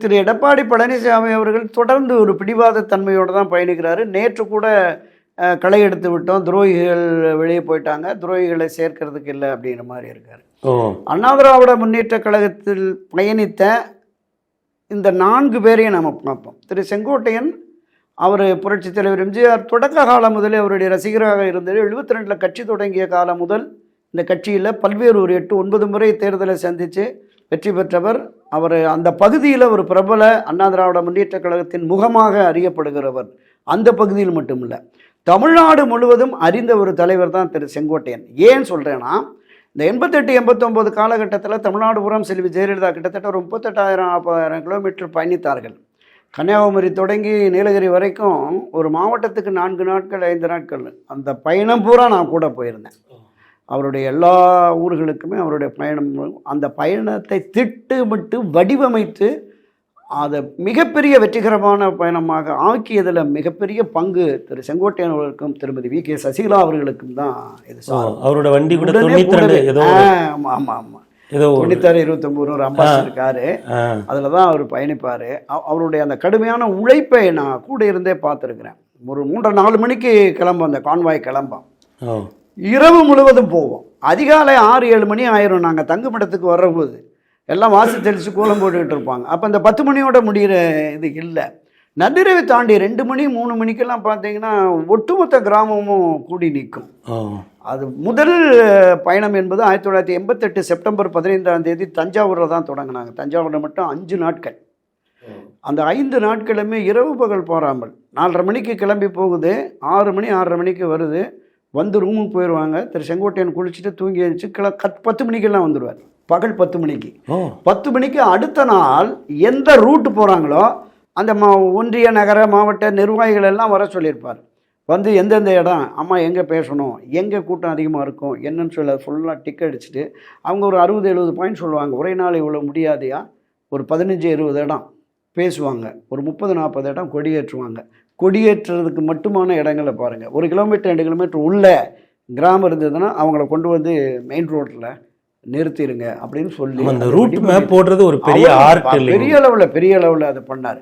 திரு எடப்பாடி பழனிசாமி அவர்கள் தொடர்ந்து ஒரு பிடிவாத தன்மையோடு தான் பயணிக்கிறாரு. நேற்று கூட களை எடுத்து விட்டோம், துரோகிகள் வெளியே போயிட்டாங்க, துரோகிகளை சேர்க்கறதுக்கு இல்லை அப்படிங்கிற மாதிரி இருக்கார். அண்ணா திராவிட முன்னேற்ற கழகத்தில் பயணித்த இந்த 4 பேரையும் நம்ம பார்ப்போம். திரு செங்கோட்டையன், அவர் புரட்சித் தலைவர் எம்ஜிஆர் தொடக்க காலம் முதலே அவருடைய ரசிகராக இருந்தது. 72 கட்சி தொடங்கிய காலம் முதல் இந்த கட்சியில் பல்வேறு ஒரு 8-9 முறை தேர்தலை சந்தித்து வெற்றி பெற்றவர். அவர் அந்த பகுதியில் ஒரு பிரபல அண்ணா திராவிட முன்னேற்ற கழகத்தின் முகமாக அறியப்படுகிறவர். அந்த பகுதியில் மட்டுமில்லை, தமிழ்நாடு முழுவதும் அறிந்த ஒரு தலைவர் தான் திரு செங்கோட்டையன். ஏன் சொல்கிறேன்னா, இந்த 88-89 காலகட்டத்தில் தமிழ்நாடு புறம் செல்வி ஜெயலலிதா கிட்டத்தட்ட ஒரு 38,000-40,000 கிலோமீட்டர் பயணித்தார்கள். கன்னியாகுமரி தொடங்கி நீலகிரி வரைக்கும் ஒரு மாவட்டத்துக்கு 4 நாட்கள் 5 நாட்கள் அந்த பயணம் பூரா நான் கூட போயிருந்தேன். அவருடைய எல்லா ஊர்களுக்குமே அவருடைய பயணம், அந்த பயணத்தை திட்டமிட்டு வடிவமைத்து அதை மிகப்பெரிய வெற்றிகரமான பயணமாக ஆக்கியதில் மிகப்பெரிய பங்கு திரு செங்கோட்டையன் அவர்களுக்கும் திருமதி வி.கே. சசிகலா அவர்களுக்கும் தான். இது அவரோட வண்டி கூட 96-29 ஒரு அம்பாசிடர் இருக்காரு, அதில் தான் அவர் பயணிப்பார். அவருடைய அந்த கடுமையான உழைப்பை நான் கூட இருந்தே பார்த்துருக்குறேன். ஒரு 3-4 மணிக்கு கிளம்பும் அந்த கான்வாய் கிளம்பும், இரவு முழுவதும் போவோம். அதிகாலை 6-7 மணி ஆயிரும் நாங்கள் தங்குமிடத்துக்கு வர்றபோது. எல்லாம் வாசி தெளித்து கோலம் போட்டுக்கிட்டு இருப்பாங்க. அப்போ இந்த 10 மணியோட முடிகிற இது இல்லை. நள்ளிரவை தாண்டி 2 மணி 3 மணிக்கெல்லாம் பார்த்தீங்கன்னா ஒட்டுமொத்த கிராமமும் கூடி நிற்கும். அது முதல் பயணம் என்பது 1988 செப்டம்பர் 15ஆம் தேதி தஞ்சாவூரில் தான் தொடங்கினாங்க. தஞ்சாவூரில் மட்டும் 5 நாட்கள். அந்த 5 நாட்களுமே இரவு பகல் பாராமல் 4:30 மணிக்கு கிளம்பி போகுது, 6 மணி 6:30 மணிக்கு வருது. வந்து ரூமுக்கு போயிடுவாங்க. திரு செங்கோட்டையன் குளிச்சுட்டு தூங்கி எழுந்துச்சு 10 மணிக்கெல்லாம் வந்துடுவார். பகல் 10 மணிக்கு. 10 மணிக்கு அடுத்த நாள் எந்த ரூட்டு போகிறாங்களோ அந்த ஒன்றிய நகர மாவட்ட நிர்வாகிகள் எல்லாம் வர சொல்லியிருப்பார். வந்து எந்தெந்த இடம், அம்மா எங்கே பேசணும், எங்கே கூட்டம் அதிகமாக இருக்கும் என்னன்னு சொல்ல ஃபுல்லாக டிக் அடிச்சுட்டு அவங்க ஒரு 60-70 பாயிண்ட் சொல்லுவாங்க. ஒரே நாள் இவ்வளோ முடியாதையா, ஒரு 15-20 இடம் பேசுவாங்க, ஒரு 30-40 இடம் கொடியேற்றுவாங்க. கொடியேற்றுறதுக்கு மட்டுமான இடங்களை பாருங்கள். 1 கிலோமீட்டர் 2 கிலோமீட்டர் உள்ள கிராமம் இருந்ததுன்னா அவங்கள கொண்டு வந்து மெயின் ரோட்டில் நிறுத்திடுங்க அப்படின்னு சொல்லி அந்த ரூட் மேப் போடுறது ஒரு பெரிய ஆர்ட், பெரிய அளவில் அதை பண்ணார்.